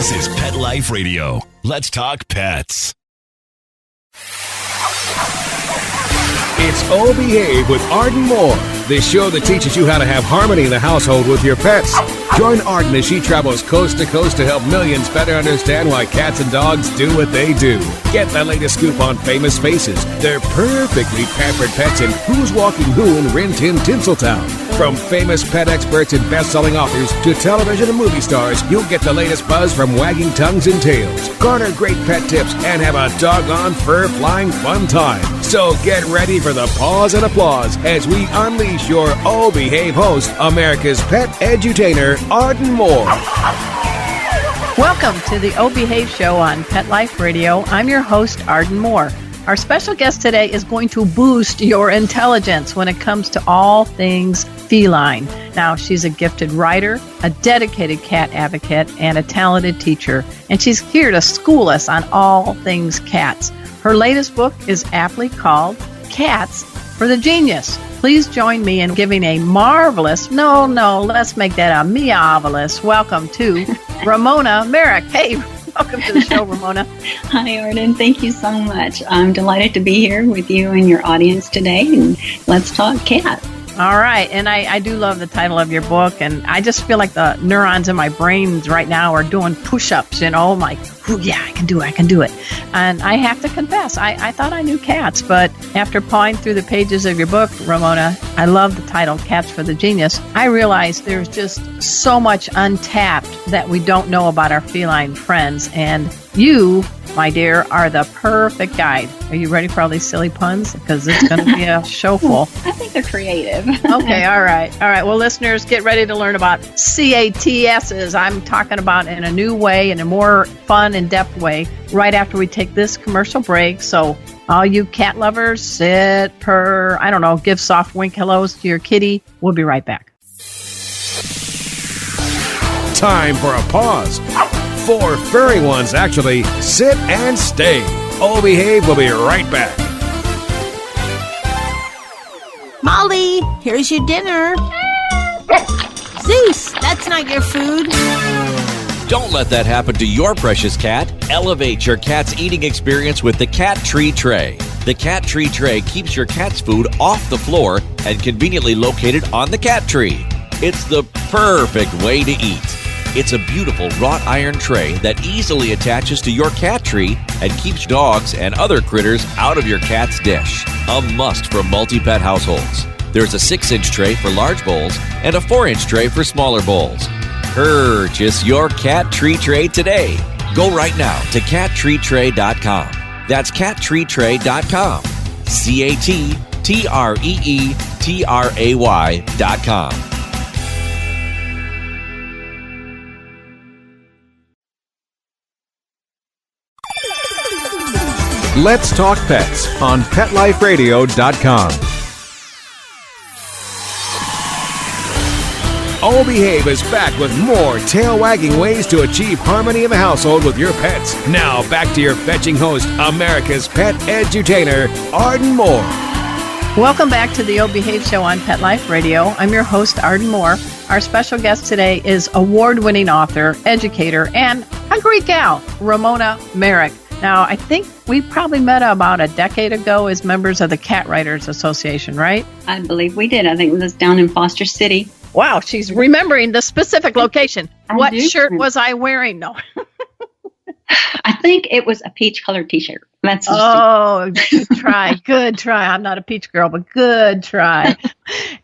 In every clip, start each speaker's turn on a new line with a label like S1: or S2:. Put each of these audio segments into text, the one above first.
S1: This is Pet Life Radio. Let's talk pets.
S2: It's Oh Behave with Arden Moore, the show that teaches you how to have harmony in the household with your pets. Join Arden as she travels coast to coast to help millions better understand why cats and dogs do what they do. Get the latest scoop on famous faces, their perfectly pampered pets, and who's walking who in Rin Tin Tinseltown. From famous pet experts and best-selling authors to television and movie stars, you'll get the latest buzz from wagging tongues and tails. Garner great pet tips and have a doggone fur-flying fun time. So get ready for the pause and applause as we unleash your Oh Behave host, America's pet edutainer, Arden Moore.
S3: Welcome to the Oh Behave show on Pet Life Radio. I'm your host, Arden Moore. Our special guest today is going to boost your intelligence when it comes to all things feline. Now, she's a gifted writer, a dedicated cat advocate, and a talented teacher. And she's here to school us on all things cats. Her latest book is aptly called Cats for the Genius. Please join me in giving a marvelous, let's make that a meovelous welcome to Ramona Marek. Hey, welcome to the show, Ramona.
S4: Hi, Arden. Thank you so much. I'm delighted to be here with you and your audience today, and let's talk cat.
S3: All right, and I do love the title of your book, and I just feel like the neurons in my brain right now are doing push-ups, I'm like, yeah, I can do it. And I have to confess, I thought I knew cats, but after pawing through the pages of your book, Ramona, I love the title, Cats for the Genius. I realized there's just so much untapped that we don't know about our feline friends, and you, my dear, are the perfect guide. Are you ready for all these silly puns? Because it's going to be a show full.
S4: I think they're creative.
S3: Okay, all right. Well, listeners, get ready to learn about CATSs. I'm talking about in a new way, in a more fun, in-depth way, right after we take this commercial break. So all you cat lovers, sit, purr, give soft wink hellos to your kitty. We'll be right back.
S2: Time for a pause. 4 furry ones, actually. Sit and stay. Oh Behave will be right back.
S5: Molly, here's your dinner. Zeus, that's not your food.
S6: Don't let that happen to your precious cat. Elevate your cat's eating experience with the Cat Tree Tray. The Cat Tree Tray keeps your cat's food off the floor and conveniently located on the cat tree. It's the perfect way to eat. It's a beautiful wrought iron tray that easily attaches to your cat tree and keeps dogs and other critters out of your cat's dish. A must for multi-pet households. There's a 6-inch tray for large bowls and a 4-inch tray for smaller bowls. Purchase your Cat Tree Tray today. Go right now to cattreetray.com. That's cattreetray.com. CATTREETRAY.com.
S2: Let's Talk Pets on PetLifeRadio.com. Oh Behave is back with more tail-wagging ways to achieve harmony in the household with your pets. Now, back to your fetching host, America's pet edutainer, Arden Moore.
S3: Welcome back to the Oh Behave show on Pet Life Radio. I'm your host, Arden Moore. Our special guest today is award-winning author, educator, and a great gal, Ramona Marek. Now, I think we probably met about a decade ago as members of the Cat Writers Association, right?
S4: I believe we did. I think it was down in Foster City.
S3: Wow, she's remembering the specific location. What shirt was I wearing? No.
S4: I think it was a peach-colored T-shirt. That's
S3: Good try. I'm not a peach girl, but good try.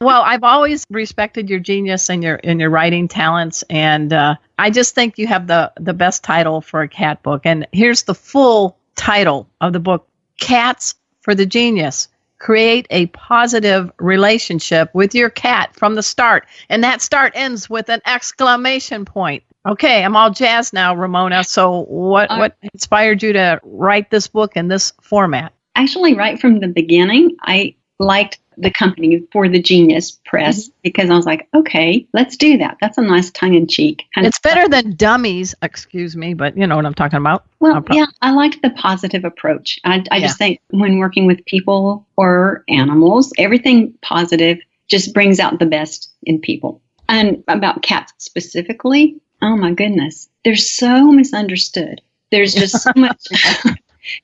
S3: Well, I've always respected your genius and your writing talents, and I just think you have the best title for a cat book. And here's the full title of the book: Cats for the Genius. Create a positive relationship with your cat from the start. And that start ends with an exclamation point. Okay, I'm all jazzed now, Ramona. So what inspired you to write this book in this format?
S4: Actually, right from the beginning, I liked the company For the Genius Press because I was like, okay, let's do that. That's a nice tongue-in-cheek kind
S3: It's better than dummies, excuse me, but you know what I'm talking about.
S4: Well, yeah, I liked the positive approach. I just think when working with people or animals, everything positive just brings out the best in people. And about cats specifically, Oh my goodness. They're so misunderstood. There's just so much.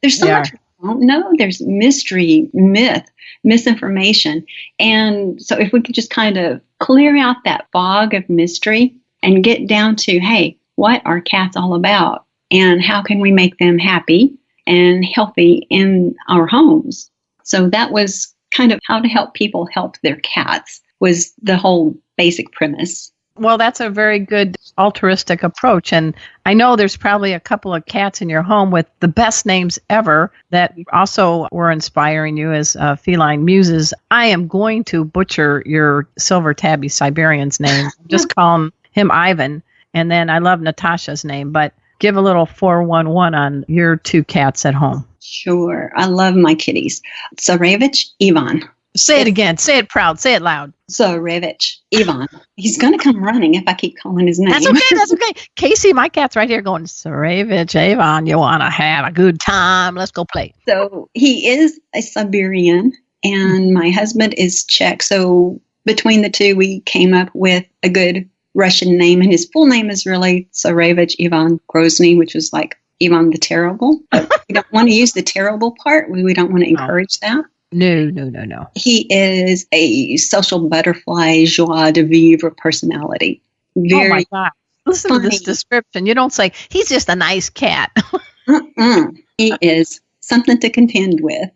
S4: There's so much we don't know. There's mystery, myth, misinformation. And so if we could just kind of clear out that fog of mystery and get down to, hey, what are cats all about? And how can we make them happy and healthy in our homes? So that was kind of how to help people help their cats was the whole basic premise.
S3: Well, that's a very good altruistic approach. And I know there's probably a couple of cats in your home with the best names ever that also were inspiring you as feline muses. I am going to butcher your silver tabby Siberian's name. Just call him Ivan. And then I love Natasha's name, but give a little 411 on your two cats at home.
S4: Sure. I love my kitties. Tsarevich Ivan.
S3: Say it again. Say it proud. Say it loud.
S4: Tsarevich Ivan. He's going to come running if I keep calling his name.
S3: That's okay. That's okay. Casey, my cat's right here going, Tsarevich Ivan, you want to have a good time. Let's go play.
S4: So he is a Siberian and my husband is Czech. So between the two, we came up with a good Russian name. And his full name is really Tsarevich Ivan Grozny, which was like Ivan the Terrible. But we don't want to use the terrible part. We don't want to encourage that.
S3: No.
S4: He is a social butterfly, joie de vivre personality.
S3: Oh my God. Listen funny. To this description. You don't say, he's just a nice cat.
S4: He is something to contend with.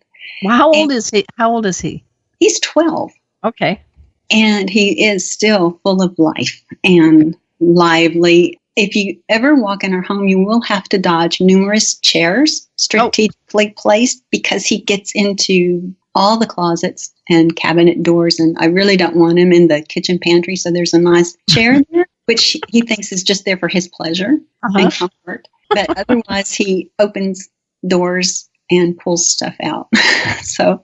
S3: Well, how old is he?
S4: He's 12.
S3: Okay.
S4: And he is still full of life and lively. If you ever walk in our home, you will have to dodge numerous chairs strategically placed because he gets into all the closets and cabinet doors. And I really don't want him in the kitchen pantry. So there's a nice chair there, which he thinks is just there for his pleasure and comfort. But otherwise, he opens doors and pulls stuff out. So,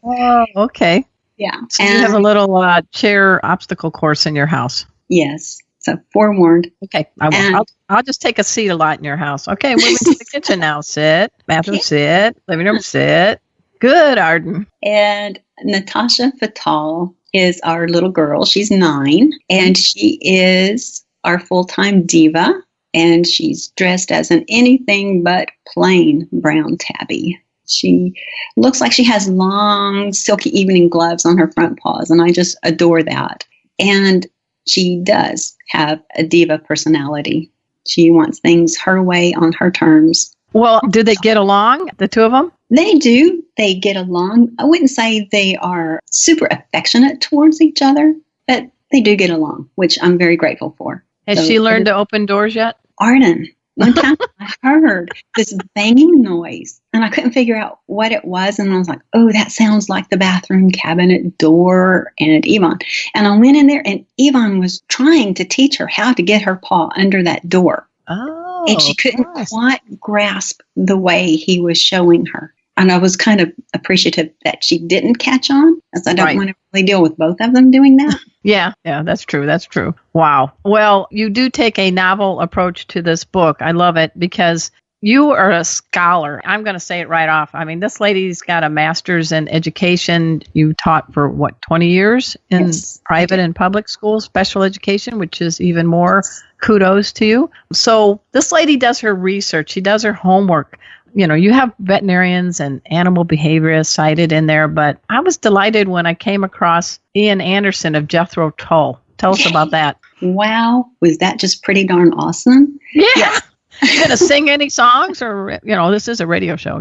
S3: okay.
S4: Yeah.
S3: So you have a little chair obstacle course in your house.
S4: Yes. So forewarned.
S3: Okay. I'll just take a seat a lot in your house. Okay. Moving to the kitchen now. Sit. Bathroom, sit. Living room, sit. Good, Arden.
S4: And Natasha Fatal is our little girl. She's 9. And she is our full-time diva. And she's dressed as an anything but plain brown tabby. She looks like she has long, silky evening gloves on her front paws, and I just adore that. And she does have a diva personality. She wants things her way on her terms.
S3: Well, do they get along, the two of them?
S4: They do. They get along. I wouldn't say they are super affectionate towards each other, but they do get along, which I'm very grateful for.
S3: Has she learned to open doors yet?
S4: Arden. One time I heard this banging noise and I couldn't figure out what it was. And I was like, oh, that sounds like the bathroom cabinet door and Yvonne. And I went in there and Yvonne was trying to teach her how to get her paw under that door.
S3: Oh,
S4: and she couldn't quite grasp the way he was showing her. And I was kind of appreciative that she didn't catch on, as I don't want to really deal with both of them doing that.
S3: Yeah, that's true. That's true. Wow. Well, you do take a novel approach to this book. I love it because you are a scholar. I'm going to say it right off. I mean, this lady's got a master's in education. You taught for, 20 years in private and public schools, special education, which is even more kudos to you. So this lady does her research. She does her homework. You know, you have veterinarians and animal behaviorists cited in there, but I was delighted when I came across Ian Anderson of Jethro Tull. Tell us about that.
S4: Wow. Was that just pretty darn awesome?
S3: Yeah. You going to sing any songs or, this is a radio show,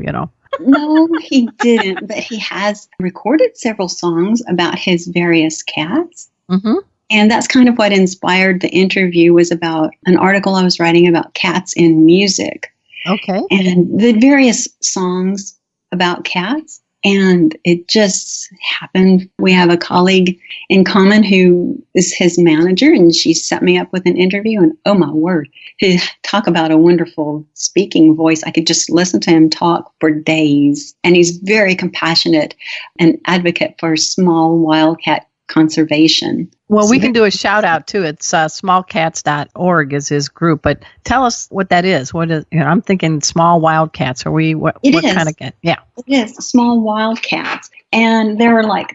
S4: No, he didn't, but he has recorded several songs about his various cats.
S3: Mm-hmm.
S4: And that's kind of what inspired the interview, was about an article I was writing about cats in music.
S3: Okay.
S4: And the various songs about cats. And it just happened. We have a colleague in common who is his manager, and she set me up with an interview. And oh my word, to talk about a wonderful speaking voice. I could just listen to him talk for days. And he's very compassionate and advocate for small wildcat conservation.
S3: Well, we can do a shout out too. It's smallcats.org is his group. But tell us what that is. What is? I'm thinking small wildcats. Are we? What kind of cat? Yeah,
S4: it is small wildcats, and there are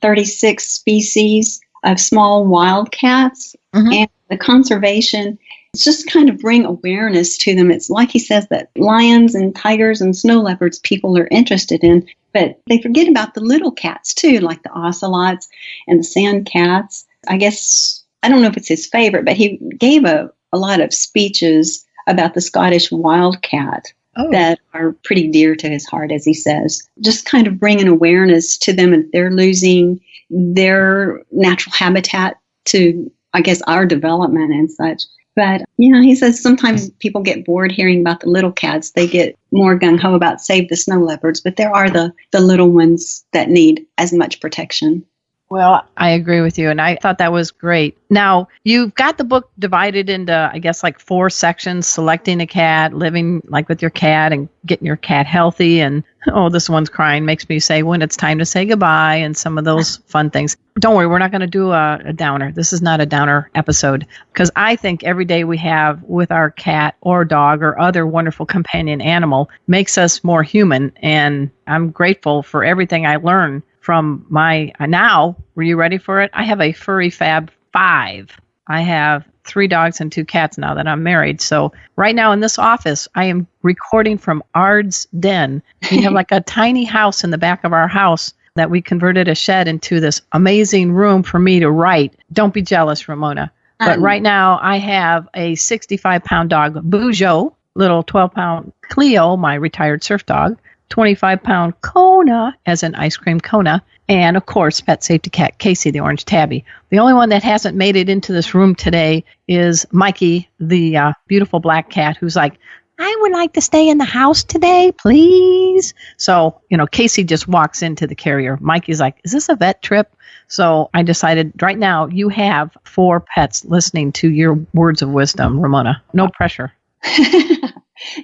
S4: 36 species of small wildcats, and the conservation It's just kind of bring awareness to them. It's like he says that lions and tigers and snow leopards people are interested in, but they forget about the little cats too, like the ocelots and the sand cats. I guess, I don't know if it's his favorite, but he gave a lot of speeches about the Scottish wildcat that are pretty dear to his heart, as he says. Just kind of bring an awareness to them if they're losing their natural habitat to, I guess, our development and such. But, he says sometimes people get bored hearing about the little cats. They get more gung-ho about save the snow leopards, but there are the little ones that need as much protection.
S3: Well, I agree with you, and I thought that was great. Now, you've got the book divided into, I guess, like 4 sections: selecting a cat, living like with your cat, and getting your cat healthy, and, this one's crying, makes me say when it's time to say goodbye, and some of those fun things. Don't worry, we're not going to do a downer. This is not a downer episode, because I think every day we have with our cat or dog or other wonderful companion animal makes us more human, and I'm grateful for everything I learn from my, now, were you ready for it? I have a furry fab 5. I have 3 dogs and 2 cats now that I'm married. So right now in this office, I am recording from Ard's den. We have like a tiny house in the back of our house that we converted a shed into this amazing room for me to write. Don't be jealous, Ramona. But right now I have a 65-pound dog, Bujo, little 12-pound Cleo, my retired surf dog, 25-pound Kona, as an ice cream Kona, and, of course, pet safety cat Casey, the orange tabby. The only one that hasn't made it into this room today is Mikey, the beautiful black cat, who's like, I would like to stay in the house today, please. So, Casey just walks into the carrier. Mikey's like, is this a vet trip? So I decided right now you have 4 pets listening to your words of wisdom, Ramona. No pressure.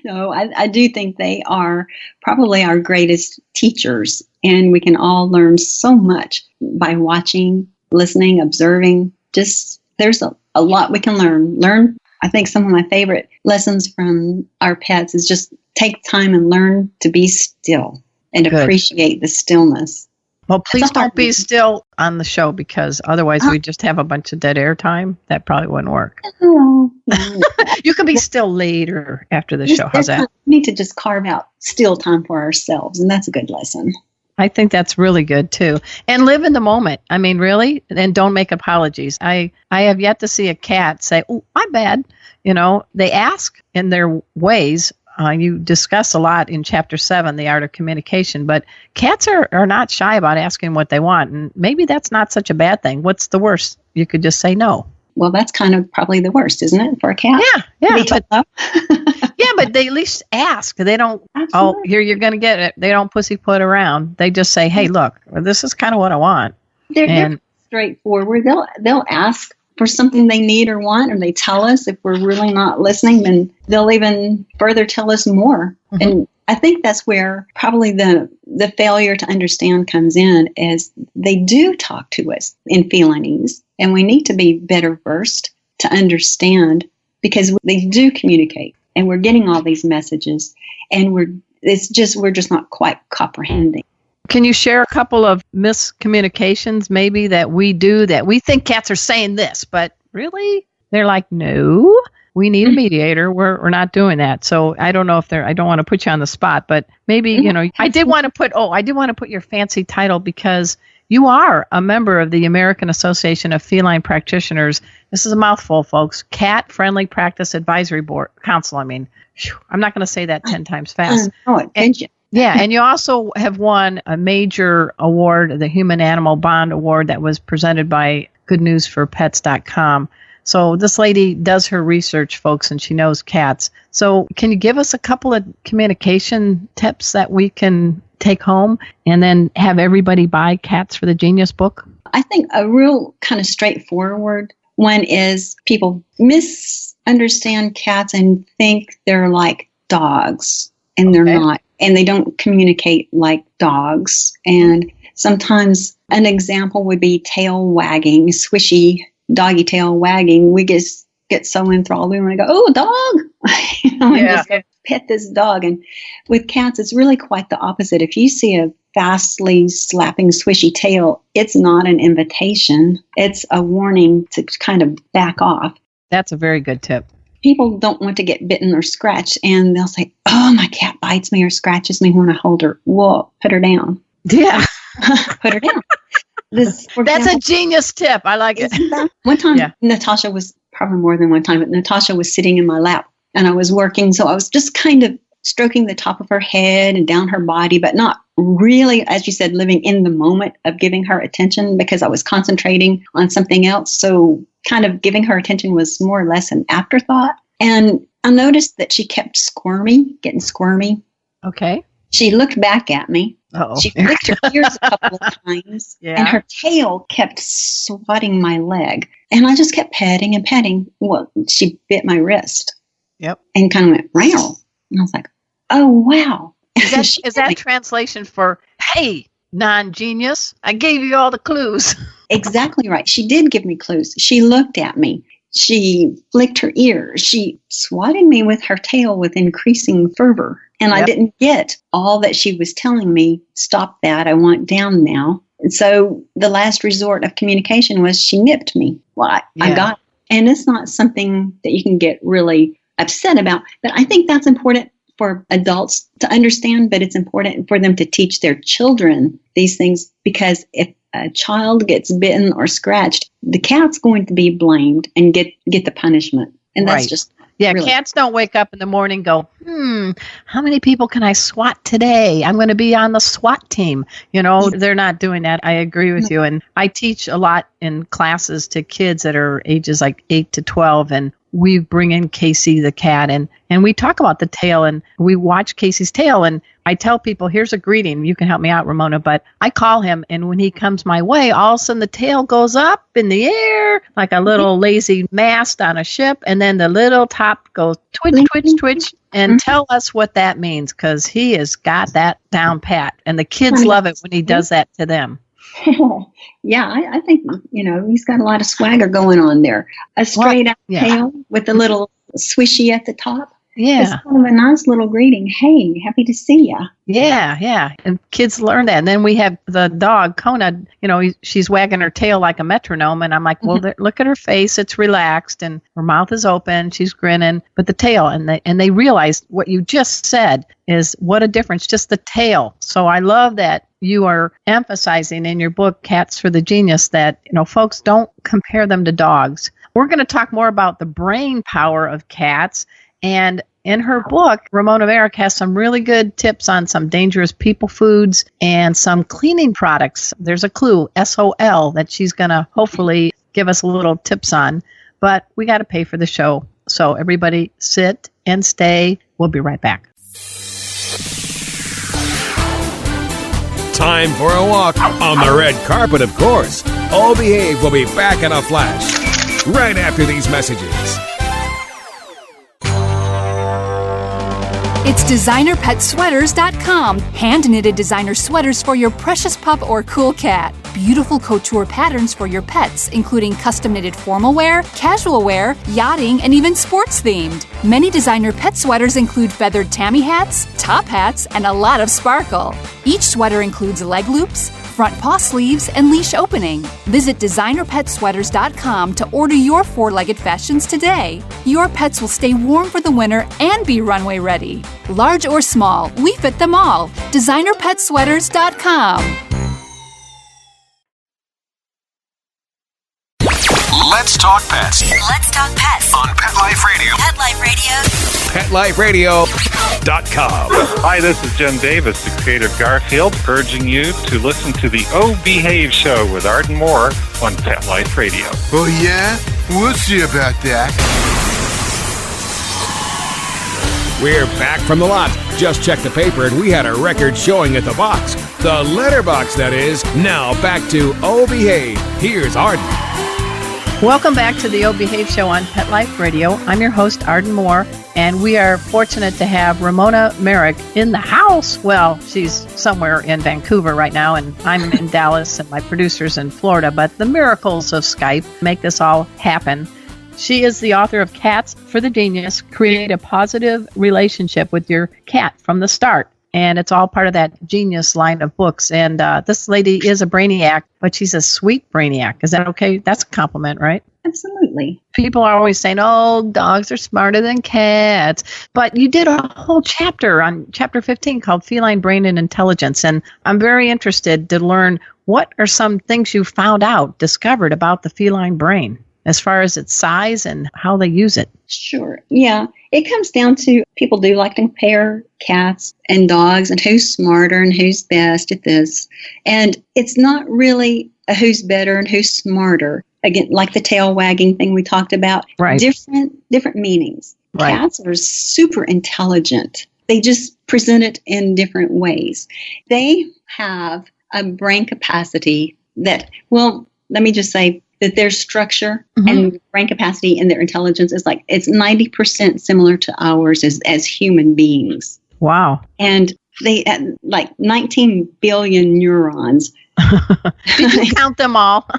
S4: No, I do think they are probably our greatest teachers, and we can all learn so much by watching, listening, observing. Just there's a lot we can learn. I think some of my favorite lessons from our pets is just take time and learn to be still and appreciate the stillness.
S3: Well, please don't be still on the show, because otherwise we just have a bunch of dead air time. That probably wouldn't work.
S4: No.
S3: You can be still later after the show. How's that?
S4: We need to just carve out still time for ourselves, and that's a good lesson.
S3: I think that's really good, too. And live in the moment. I mean, really, and don't make apologies. I have yet to see a cat say, oh, I'm bad. They ask in their ways. You discuss a lot in Chapter 7, The Art of Communication, but cats are not shy about asking what they want, and maybe that's not such a bad thing. What's the worst? You could just say no.
S4: Well, that's kind of probably the worst, isn't it, for a cat?
S3: Yeah. But they at least ask. They don't,
S4: Absolutely.
S3: Here, you're going to get it. They don't pussyfoot around. They just say, hey, look, this is kind of what I want.
S4: They're straightforward. They'll ask for something they need or want, or they tell us. If we're really not listening, then they'll even further tell us more. Mm-hmm. And I think that's where probably the failure to understand comes in, is they do talk to us in felinese, and we need to be better versed to understand, because they do communicate, and we're getting all these messages, and we're just not quite comprehending.
S3: Can you share a couple of miscommunications maybe that we do, that we think cats are saying this, but really they're like, no, we need a mediator. We're not doing that. So I don't know if I don't want to put you on the spot, but maybe, I did want to put your fancy title, because you are a member of the American Association of Feline Practitioners. This is a mouthful, folks. Cat Friendly Practice Advisory Board Council. I mean, I'm not going to say that 10 times fast. Yeah, and you also have won a major award, the Human Animal Bond Award, that was presented by goodnewsforpets.com. So this lady does her research, folks, and she knows cats. So can you give us a couple of communication tips that we can take home and then have everybody buy Cats for the Genius book?
S4: I think a real kind of straightforward one is people misunderstand cats and think they're like dogs, and they're not. And they don't communicate like dogs. And sometimes an example would be tail wagging, swishy doggy tail wagging. We just get so enthralled. We want to go, oh, dog! And just go pet this dog. And with cats, it's really quite the opposite. If you see a fastly slapping swishy tail, it's not an invitation. It's a warning to kind of back off.
S3: That's a very good tip.
S4: people don't want to get bitten or scratched, and they'll say, "Oh, my cat bites me or scratches me when I hold her." Well, put her down.
S3: Yeah.
S4: Put her down.
S3: That's a genius tip. I like it.
S4: One time, Natasha was, probably more than one time, but Natasha was sitting in my lap and I was working. So I was just kind of stroking the top of her head and down her body, but not really, as you said, living in the moment of giving her attention because I was concentrating on something else. So kind of giving her attention was more or less an afterthought. And I noticed that she kept getting squirmy.
S3: Okay.
S4: She looked back at me.
S3: Uh-oh.
S4: She flicked her ears a couple of times, and her tail kept swatting my leg. And I just kept petting and petting. Well, she bit my wrist.
S3: Yep.
S4: And kind of went, "Row." And I was like, "Oh, wow."
S3: Is that translation for, "Hey, non-genius, I gave you all the clues"?
S4: Exactly right. She did give me clues. She looked at me. She flicked her ears. She swatted me with her tail with increasing fervor. And I didn't get all that she was telling me. "Stop that. I want down now." And so the last resort of communication was she nipped me. Well, I got it. And it's not something that you can get really upset about. But I think that's important for adults to understand, but it's important for them to teach their children these things, because if a child gets bitten or scratched, the cat's going to be blamed and get the punishment. And that's just...
S3: Yeah, really. Cats don't wake up in the morning and go, how many people can I swat today? I'm going to be on the SWAT team. They're not doing that. I agree with you. And I teach a lot in classes to kids that are ages like 8 to 12. And we bring in Casey the cat and we talk about the tail and we watch Casey's tail. And I tell people, here's a greeting. You can help me out, Ramona. But I call him, and when he comes my way, all of a sudden the tail goes up in the air like a little lazy mast on a ship. And then the little top goes twitch, twitch, twitch. And tell us what that means, because he has got that down pat. And the kids love it when he does that to them.
S4: Yeah, I think, he's got a lot of swagger going on there. A straight out tail with a little swishy at the top.
S3: Yeah.
S4: It's kind of a nice little greeting. "Hey, happy to see ya."
S3: Yeah. And kids learn that. And then we have the dog, Kona, she's wagging her tail like a metronome. And I'm like, well, look at her face. It's relaxed and her mouth is open. She's grinning. But the tail, and they realized what you just said is what a difference, just the tail. So I love that you are emphasizing in your book, Cats for the Genius, that, folks, don't compare them to dogs. We're going to talk more about the brain power of cats. And in her book, Ramona Marek has some really good tips on some dangerous people foods and some cleaning products. There's a clue, SOL, that she's going to hopefully give us a little tips on. But we got to pay for the show. So everybody sit and stay. We'll be right back.
S2: Time for a walk on the red carpet, of course. All Behave will be back in a flash right after these messages.
S7: It's DesignerPetSweaters.com. Hand-knitted designer sweaters for your precious pup or cool cat. Beautiful couture patterns for your pets, including custom-knitted formal wear, casual wear, yachting, and even sports-themed. Many designer pet sweaters include feathered tammy hats, top hats, and a lot of sparkle. Each sweater includes leg loops, front paw sleeves, and leash opening. Visit DesignerPetSweaters.com to order your four-legged fashions today. Your pets will stay warm for the winter and be runway ready. Large or small, we fit them all. DesignerPetSweaters.com.
S1: Let's talk pets.
S8: Let's talk pets
S1: On Pet Life Radio.
S8: Pet Life Radio.
S2: PetLifeRadio.com.
S9: Hi, this is Jen Davis, the creator of Garfield, urging you to listen to the Oh Behave Show with Arden Moore on Pet Life Radio.
S10: Oh, yeah? We'll see about that.
S2: We're back from the lot. Just checked the paper and we had a record showing at the box. The letterbox, that is. Now back to Oh Behave. Here's Arden.
S3: Welcome back to the O Behave Show on Pet Life Radio. I'm your host, Arden Moore, and we are fortunate to have Ramona Marek in the house. Well, she's somewhere in Vancouver right now, and I'm in Dallas, and my producer's in Florida, but the miracles of Skype make this all happen. She is the author of Cats for the Genius, Create a Positive Relationship with Your Cat from the Start. And it's all part of that Genius line of books. And this lady is a brainiac, but she's a sweet brainiac. Is that okay? That's a compliment, right?
S4: Absolutely.
S3: People are always saying, oh, dogs are smarter than cats. But you did a whole chapter on chapter 15 called Feline Brain and Intelligence. And I'm very interested to learn what are some things you found out, discovered about the feline brain as far as its size and how they use it.
S4: Sure. Yeah. It comes down to people do like to compare cats and dogs and who's smarter and who's best at this. And it's not really a who's better and who's smarter. Again, like the tail wagging thing we talked about.
S3: Right.
S4: Different meanings.
S3: Right.
S4: Cats are super intelligent. They just present it in different ways. They have a brain capacity that, well, let me just say that their structure and brain capacity and their intelligence is like, it's 90% similar to ours as human beings.
S3: Wow.
S4: And they had like 19 billion neurons.
S3: Did you count them all?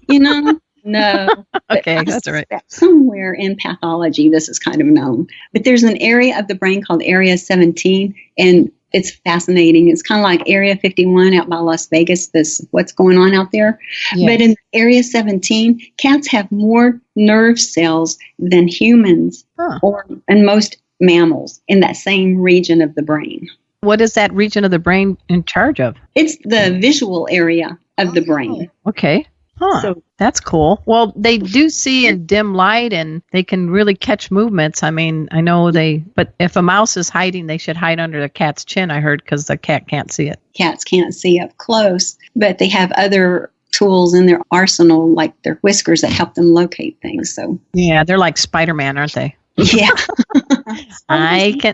S4: No.
S3: Okay, that's all right.
S4: Somewhere in pathology, this is kind of known. But there's an area of the brain called Area 17, and it's fascinating. It's kind of like Area 51 out by Las Vegas, this what's going on out there. Yes. But in Area 17, cats have more nerve cells than humans and most mammals in that same region of the brain.
S3: What is that region of the brain in charge of?
S4: It's the visual area of the brain.
S3: Okay. Huh. So, that's cool. Well, they do see in dim light and they can really catch movements. I mean, I know but if a mouse is hiding, they should hide under the cat's chin, I heard, because the cat can't see it.
S4: Cats can't see up close, but they have other tools in their arsenal, like their whiskers, that help them locate things. So
S3: yeah, they're like Spider-Man, aren't they?
S4: Yeah.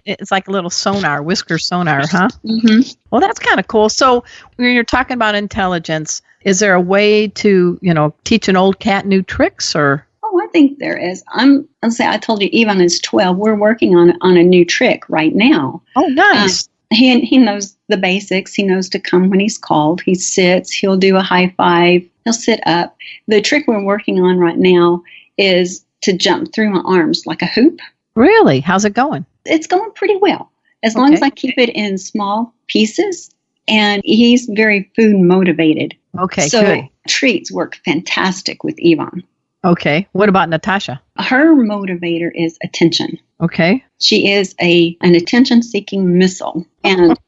S3: It's like a little sonar, whisker sonar, huh?
S4: Mm-hmm.
S3: Well, that's kind of cool. So when you're talking about intelligence, is there a way to, teach an old cat new tricks or?
S4: Oh, I think there is. I'll say I told you Ivan is 12. We're working on a new trick right now.
S3: Oh, nice.
S4: He knows the basics. He knows to come when he's called. He sits. He'll do a high five. He'll sit up. The trick we're working on right now is to jump through my arms like a hoop.
S3: Really? How's it going?
S4: It's going pretty well. As long as I keep it in small pieces, and he's very food motivated.
S3: Okay,
S4: so
S3: good.
S4: Treats work fantastic with Ivan.
S3: Okay. What about Natasha?
S4: Her motivator is attention.
S3: Okay.
S4: She is an attention-seeking missile, and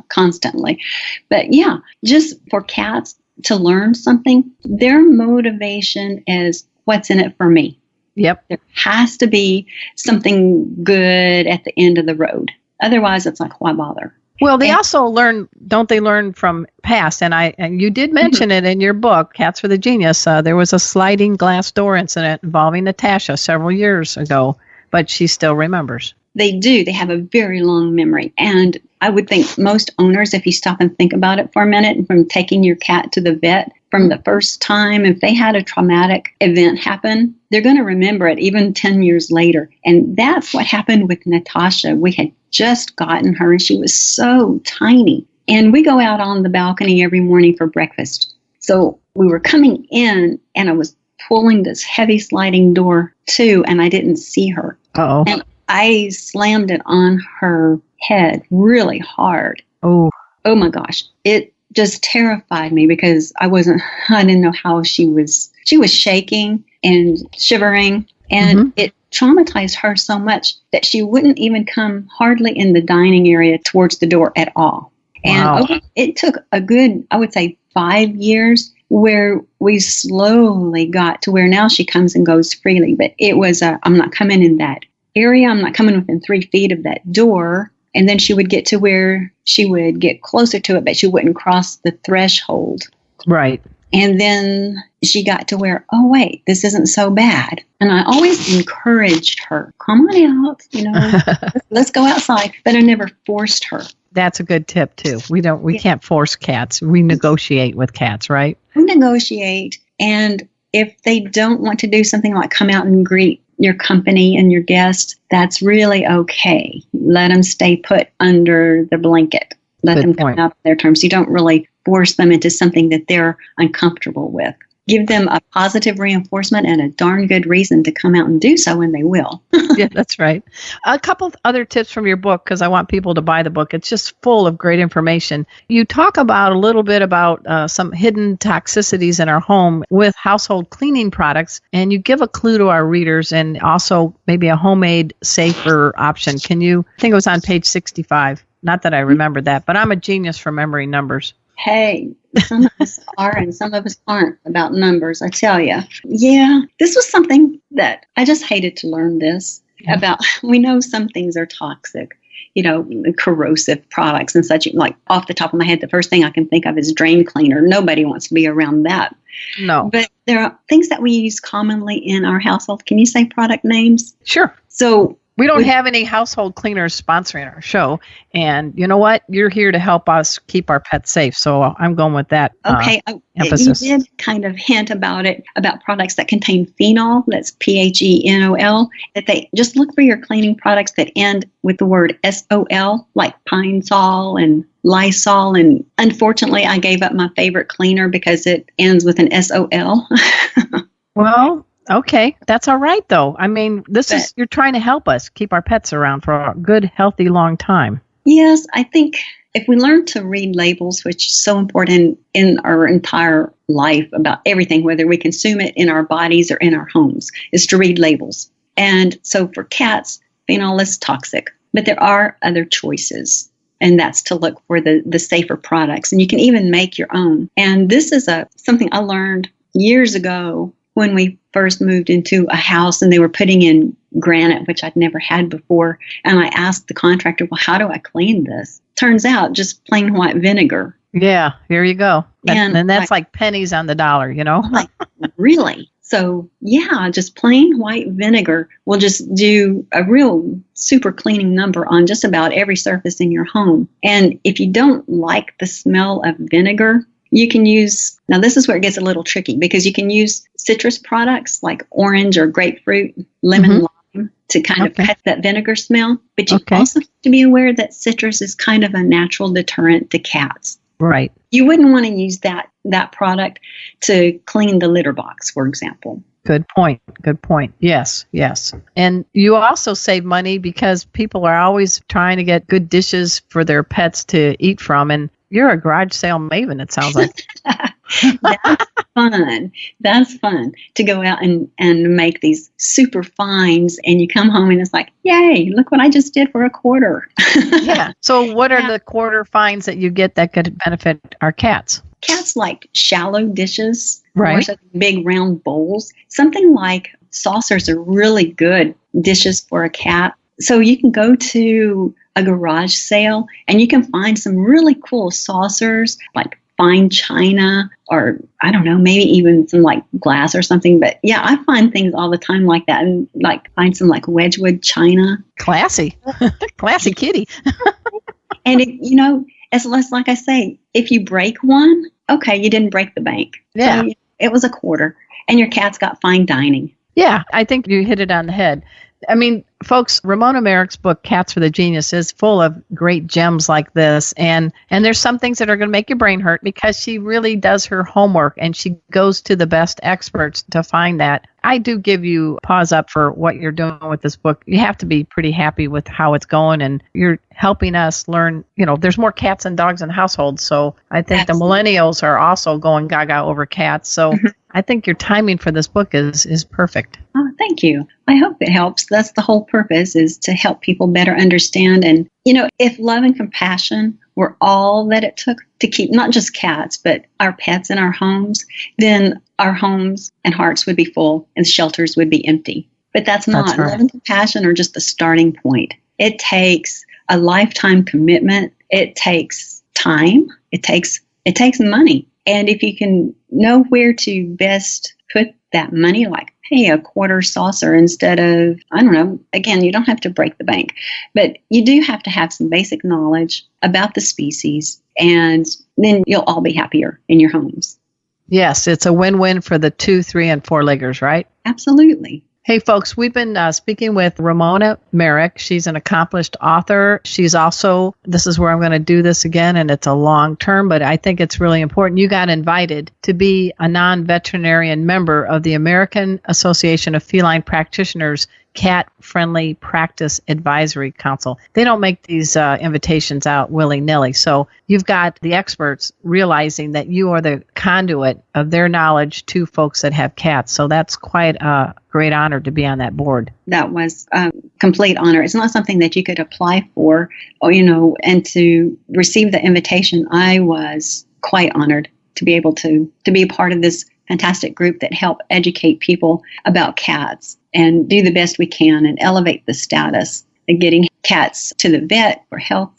S4: constantly. But yeah, just for cats to learn something, their motivation is what's in it for me.
S3: Yep.
S4: There has to be something good at the end of the road. Otherwise, it's like, why bother?
S3: Well, they also learn, don't they learn from past? And you did mention it in your book, Cats for the Genius. There was a sliding glass door incident involving Natasha several years ago, but she still remembers.
S4: They do. They have a very long memory. And I would think most owners, if you stop and think about it for a minute, from taking your cat to the vet from the first time, if they had a traumatic event happen, they're going to remember it even 10 years later. And that's what happened with Natasha. We had just gotten her and she was so tiny. And we go out on the balcony every morning for breakfast. So we were coming in and I was pulling this heavy sliding door too, and I didn't see her.
S3: Uh-oh.
S4: And I slammed it on her head really hard.
S3: Oh
S4: my gosh. It just terrified me because I didn't know how she was shaking and shivering, and it traumatized her so much that she wouldn't even come hardly in the dining area towards the door at all. And it took a good, I would say, 5 years where we slowly got to where now she comes and goes freely. But it was, I'm not coming in that area. I'm not coming within 3 feet of that door. And then she would get to where she would get closer to it, but she wouldn't cross the threshold.
S3: Right.
S4: And then she got to where, oh, wait, this isn't so bad. And I always encouraged her, come on out, let's go outside. But I never forced her.
S3: That's a good tip, too. We can't force cats. We negotiate with cats, right?
S4: We negotiate. And if they don't want to do something like come out and greet your company and your guests, that's really okay. Let them stay put under the blanket. Let them come out on their terms. You don't really force them into something that they're uncomfortable with. give them a positive reinforcement and a darn good reason to come out and do so, and they will.
S3: Yeah, that's right. A couple of other tips from your book, because I want people to buy the book. It's just full of great information. You talk about a little bit about some hidden toxicities in our home with household cleaning products, and you give a clue to our readers and also maybe a homemade, safer option. I think it was on page 65. Not that I remember that, but I'm a genius for remembering numbers.
S4: Hey, some of us are and some of us aren't about numbers, I tell you. Yeah, this was something that I just hated to learn this about. We know some things are toxic, corrosive products and such. Like off the top of my head, the first thing I can think of is drain cleaner. Nobody wants to be around that.
S3: No.
S4: But there are things that we use commonly in our household. Can you say product names?
S3: Sure.
S4: So
S3: we don't have any household cleaners sponsoring our show. And you know what? You're here to help us keep our pets safe. So I'm going with that emphasis.
S4: You did kind of hint about it, about products that contain phenol, that's PHENOL, that they just look for your cleaning products that end with the word SOL, like Pine Sol and Lysol. And unfortunately, I gave up my favorite cleaner because it ends with an SOL.
S3: Well, okay. That's all right, though. I mean, you're trying to help us keep our pets around for a good, healthy, long time.
S4: Yes, I think if we learn to read labels, which is so important in our entire life about everything, whether we consume it in our bodies or in our homes, is to read labels. And so for cats, phenol is toxic, but there are other choices. And that's to look for the safer products. And you can even make your own. And this is something I learned years ago when we first moved into a house and they were putting in granite, which I'd never had before. And I asked the contractor, well, how do I clean this? Turns out just plain white vinegar.
S3: Yeah, here you go. And that's like pennies on the dollar,
S4: Like, really? So, yeah, just plain white vinegar will just do a real super cleaning number on just about every surface in your home. And if you don't like the smell of vinegar, you can use, now this is where it gets a little tricky, because you can use citrus products like orange or grapefruit, lemon, lime to kind of cut that vinegar smell. But you also have to be aware that citrus is kind of a natural deterrent to cats.
S3: Right.
S4: You wouldn't want to use that product to clean the litter box, for example.
S3: Good point. Yes. And you also save money because people are always trying to get good dishes for their pets to eat from. And you're a garage sale maven, it sounds like. That's fun to go out and make these super finds, and you come home and it's like, yay, look what I just did for a quarter. Yeah. So what are the quarter finds that you get that could benefit our cats?
S4: Cats like shallow dishes,
S3: right?
S4: Or big round bowls. Something like saucers are really good dishes for a cat. So you can go to a garage sale and you can find some really cool saucers like fine china, or I don't know, maybe even some like glass or something. But yeah, I find things all the time like that, and like find some like Wedgwood china.
S3: Classy kitty.
S4: And as less, like I say, if you break one, okay, you didn't break the bank.
S3: Yeah.
S4: So it was a quarter, and your cat's got fine dining.
S3: Yeah, I think you hit it on the head. I mean, folks, Ramona Marek's book, Cats for the Genius, is full of great gems like this. And there's some things that are going to make your brain hurt because she really does her homework and she goes to the best experts to find that. I do give you pause up for what you're doing with this book. You have to be pretty happy with how it's going, and you're helping us learn, there's more cats and dogs in households. So I think the millennials are also going gaga over cats. So I think your timing for this book is perfect.
S4: Oh, thank you. I hope it helps. That's the whole purpose, is to help people better understand. And, if love and compassion were all that it took to keep not just cats, but our pets in our homes, then our homes and hearts would be full and shelters would be empty. But that's not.
S3: That's right.
S4: Love and compassion are just the starting point. It takes a lifetime commitment. It takes time. It takes money. And if you can know where to best put that money, like pay a quarter saucer instead of, I don't know, again, you don't have to break the bank, but you do have to have some basic knowledge about the species, and then you'll all be happier in your homes.
S3: Yes, it's a win-win for the 2, 3, and 4-leggers, right?
S4: Absolutely.
S3: Hey, folks, we've been speaking with Ramona Marek. She's an accomplished author. She's also, this is where I'm going to do this again, and it's a long term, but I think it's really important. You got invited to be a non-veterinarian member of the American Association of Feline Practitioners Cat-Friendly Practice Advisory Council. They don't make these invitations out willy-nilly. So you've got the experts realizing that you are the conduit of their knowledge to folks that have cats. So that's quite a great honor to be on that board.
S4: That was a complete honor. It's not something that you could apply for, or, and to receive the invitation. I was quite honored to be able to be a part of this fantastic group that help educate people about cats and do the best we can and elevate the status of getting cats to the vet for health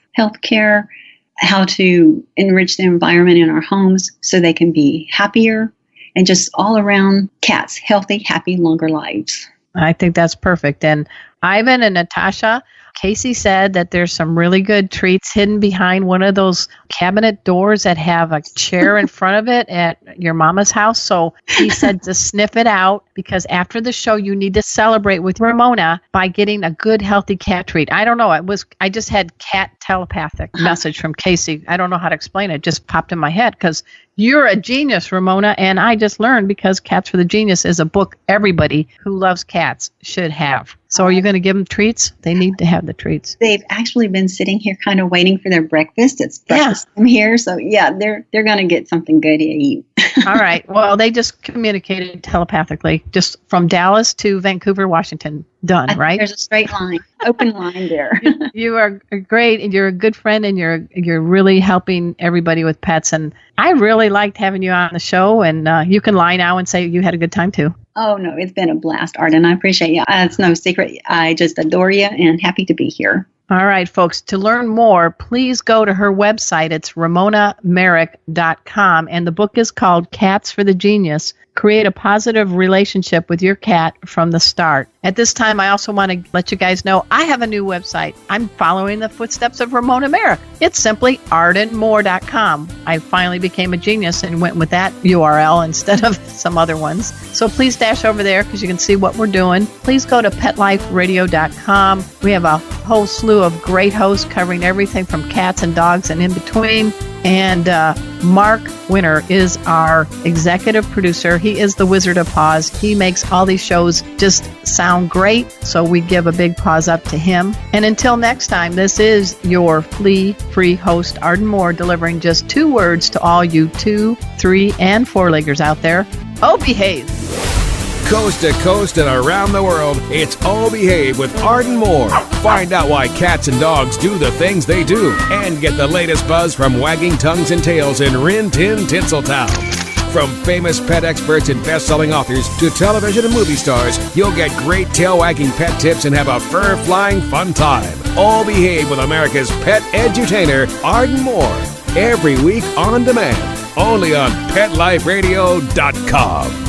S4: care, how to enrich the environment in our homes so they can be happier, and just all around cats, healthy, happy, longer lives.
S3: I think that's perfect. And Ivan and Natasha, Casey said that there's some really good treats hidden behind one of those cabinet doors that have a chair in front of it at your mama's house. So he said to sniff it out, because after the show, you need to celebrate with Ramona by getting a good, healthy cat treat. I don't know. I just had cat telepathic message from Casey. I don't know how to explain it. It just popped in my head because you're a genius, Ramona. And I just learned, because Cats for the Genius is a book everybody who loves cats should have. So are you going to give them treats? They need to have the treats.
S4: They've actually been sitting here kind of waiting for their breakfast. It's breakfast time here. So yeah, they're going to get something good to eat.
S3: All right. Well, they just communicated telepathically, just from Dallas to Vancouver, Washington. Done, right?
S4: There's a straight line, open line there.
S3: You are great, and you're a good friend, and you're really helping everybody with pets. And I really liked having you on the show, and you can lie now and say you had a good time too.
S4: Oh, no, it's been a blast, Art, and I appreciate you. It's no secret. I just adore you and happy to be here.
S3: All right, folks, to learn more, please go to her website. It's ramonamarek.com, and the book is called Cats for the Genius. Create a positive relationship with your cat from the start. At this time, I also want to let you guys know I have a new website. I'm following the footsteps of Ramona Marek. It's simply artandmore.com. I finally became a genius and went with that URL instead of some other ones. So please dash over there because you can see what we're doing. Please go to petliferadio.com. We have a whole slew of great hosts covering everything from cats and dogs and in between. And Mark Winter is our executive producer. He is the Wizard of Paws. He makes all these shows just sound great, so we give a big paws up to him. And until next time, this is your flea-free host, Arden Moore, delivering just 2 words to all you 2, 3, and 4-leggers out there. Oh, behave.
S2: Coast to coast and around the world, it's Oh Behave with Arden Moore. Find out why cats and dogs do the things they do, and get the latest buzz from wagging tongues and tails in Rin Tin Tinseltown. From famous pet experts and best-selling authors to television and movie stars, you'll get great tail-wagging pet tips and have a fur-flying fun time. All Behave with America's pet edutainer, Arden Moore. Every week on demand, only on PetLifeRadio.com.